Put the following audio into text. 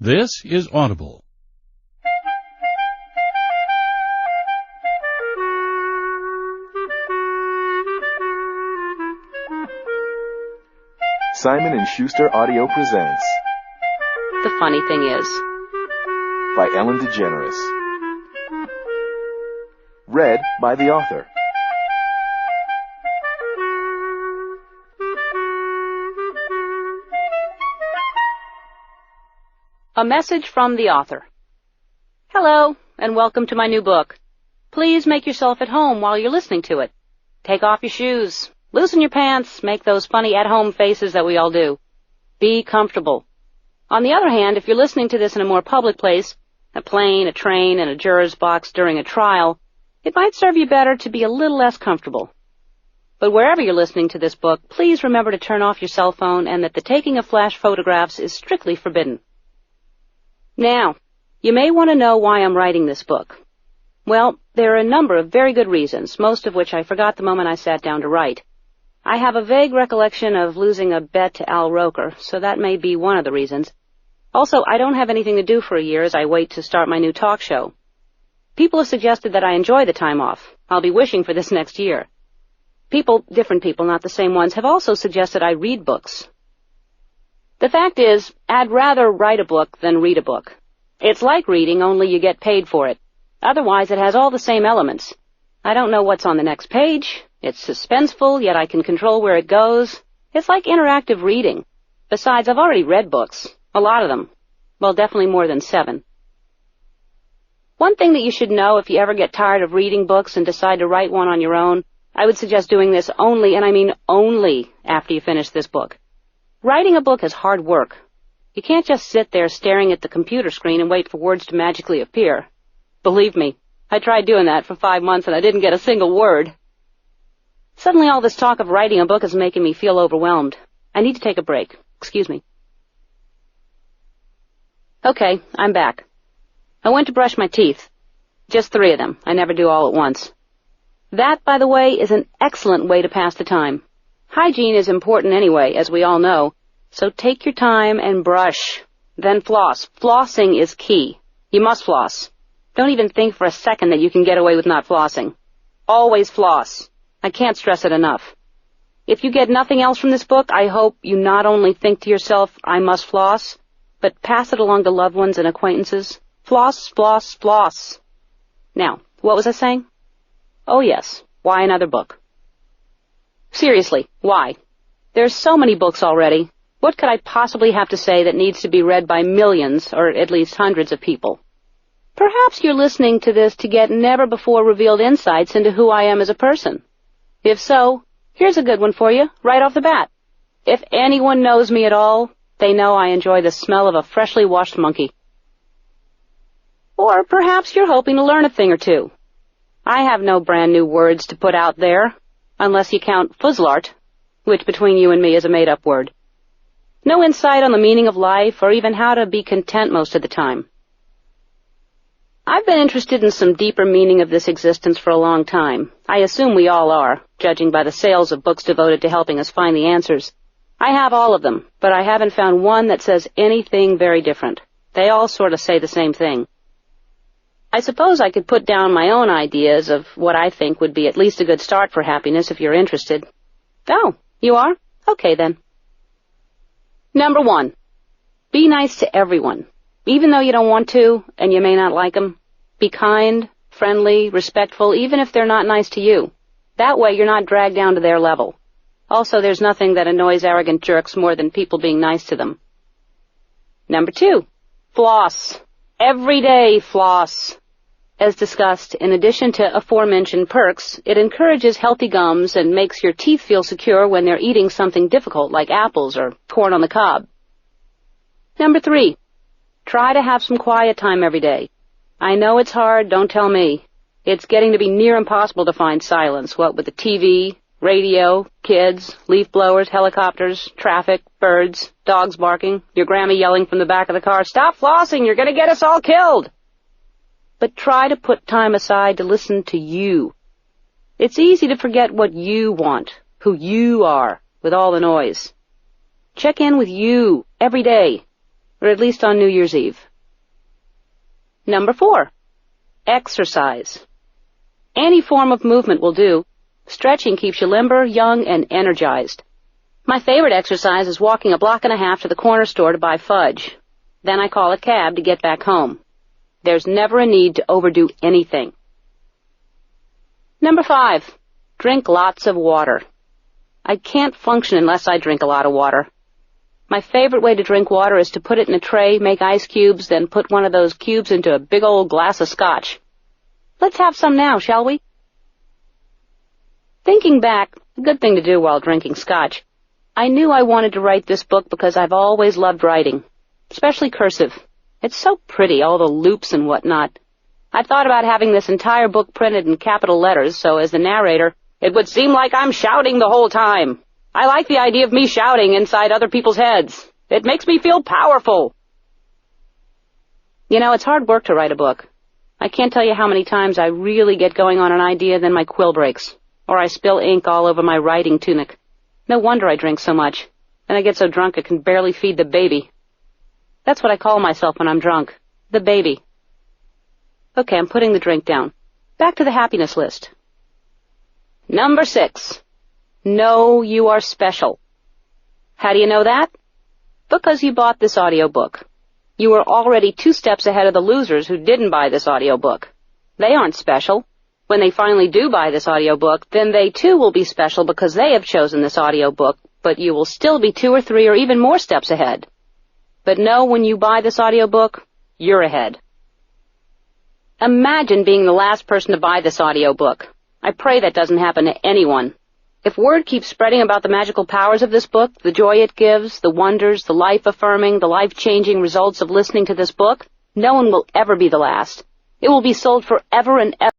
This is Audible. Simon & Schuster Audio presents The Funny Thing Is, by Ellen DeGeneres. Read by the author. A message from the author. Hello, and welcome to my new book. Please make yourself at home while you're listening to it. Take off your shoes, loosen your pants, make those funny at-home faces that we all do. Be comfortable. On the other hand, if you're listening to this in a more public place, a plane, a train, and a juror's box during a trial, it might serve you better to be a little less comfortable. But wherever you're listening to this book, please remember to turn off your cell phone and that the taking of flash photographs is strictly forbidden. Now, you may want to know why I'm writing this book. Well, there are a number of very good reasons, most of which I forgot the moment I sat down to write. I have a vague recollection of losing a bet to Al Roker, so that may be one of the reasons. Also, I don't have anything to do for a year as I wait to start my new talk show. People have suggested that I enjoy the time off. I'll be wishing for this next year. Different people, not the same ones, have also suggested I read books. The fact is, I'd rather write a book than read a book. It's like reading, only you get paid for it. Otherwise, it has all the same elements. I don't know what's on the next page. It's suspenseful, yet I can control where it goes. It's like interactive reading. Besides, I've already read books. A lot of them. Well, definitely more than 7. One thing that you should know if you ever get tired of reading books and decide to write one on your own, I would suggest doing this only, and I mean only, after you finish this book. Writing a book is hard work. You can't just sit there staring at the computer screen and wait for words to magically appear. Believe me, I tried doing that for 5 months and I didn't get a single word. Suddenly all this talk of writing a book is making me feel overwhelmed. I need to take a break. Excuse me. Okay, I'm back. I went to brush my teeth. Just 3 of them. I never do all at once. That, by the way, is an excellent way to pass the time. Hygiene is important anyway, as we all know, so take your time and brush. Then floss. Flossing is key. You must floss. Don't even think for a second that you can get away with not flossing. Always floss. I can't stress it enough. If you get nothing else from this book, I hope you not only think to yourself, I must floss, but pass it along to loved ones and acquaintances. Floss, floss, floss. Now, what was I saying? Oh yes, why another book? Seriously, why? There's so many books already. What could I possibly have to say that needs to be read by millions, or at least hundreds of people? Perhaps you're listening to this to get never-before-revealed insights into who I am as a person. If so, here's a good one for you, right off the bat. If anyone knows me at all, they know I enjoy the smell of a freshly washed monkey. Or perhaps you're hoping to learn a thing or two. I have no brand new words to put out there, unless you count fuzzlart, which between you and me is a made-up word. No insight on the meaning of life or even how to be content most of the time. I've been interested in some deeper meaning of this existence for a long time. I assume we all are, judging by the sales of books devoted to helping us find the answers. I have all of them, but I haven't found one that says anything very different. They all sort of say the same thing. I suppose I could put down my own ideas of what I think would be at least a good start for happiness if you're interested. Oh, you are? Okay, then. Number 1. Be nice to everyone. Even though you don't want to, and you may not like them. Be kind, friendly, respectful, even if they're not nice to you. That way you're not dragged down to their level. Also, there's nothing that annoys arrogant jerks more than people being nice to them. Number 2. Floss. Every day, floss. As discussed, in addition to aforementioned perks, it encourages healthy gums and makes your teeth feel secure when they're eating something difficult like apples or corn on the cob. Number 3. Try to have some quiet time every day. I know it's hard, don't tell me. It's getting to be near impossible to find silence, what with the TV, radio, kids, leaf blowers, helicopters, traffic, birds, dogs barking, your grandma yelling from the back of the car, "Stop flossing, you're going to get us all killed!" But try to put time aside to listen to you. It's easy to forget what you want, who you are, with all the noise. Check in with you every day. or at least on New Year's Eve. Number 4, exercise. Any form of movement will do. Stretching keeps you limber, young, and energized. My favorite exercise is walking a block and a half to the corner store to buy fudge. Then I call a cab to get back home. There's never a need to overdo anything. Number 5, drink lots of water. I can't function unless I drink a lot of water. My favorite way to drink water is to put it in a tray, make ice cubes, then put one of those cubes into a big old glass of scotch. Let's have some now, shall we? Thinking back, a good thing to do while drinking scotch, I knew I wanted to write this book because I've always loved writing, especially cursive. It's so pretty, all the loops and whatnot. I thought about having this entire book printed in capital letters, so as the narrator, it would seem like I'm shouting the whole time. I like the idea of me shouting inside other people's heads. It makes me feel powerful. You know, it's hard work to write a book. I can't tell you how many times I really get going on an idea, then my quill breaks, or I spill ink all over my writing tunic. No wonder I drink so much. Then I get so drunk I can barely feed the baby. That's what I call myself when I'm drunk, the baby. Okay, I'm putting the drink down. Back to the happiness list. Number 6. Know you are special. How do you know that? Because you bought this audiobook. You are already 2 steps ahead of the losers who didn't buy this audiobook. They aren't special. When they finally do buy this audiobook, then they too will be special because they have chosen this audiobook, but you will still be 2 or 3 or even more steps ahead. But know when you buy this audiobook, you're ahead. Imagine being the last person to buy this audiobook. I pray that doesn't happen to anyone. If word keeps spreading about the magical powers of this book, the joy it gives, the wonders, the life-affirming, the life-changing results of listening to this book, no one will ever be the last. It will be sold forever and ever.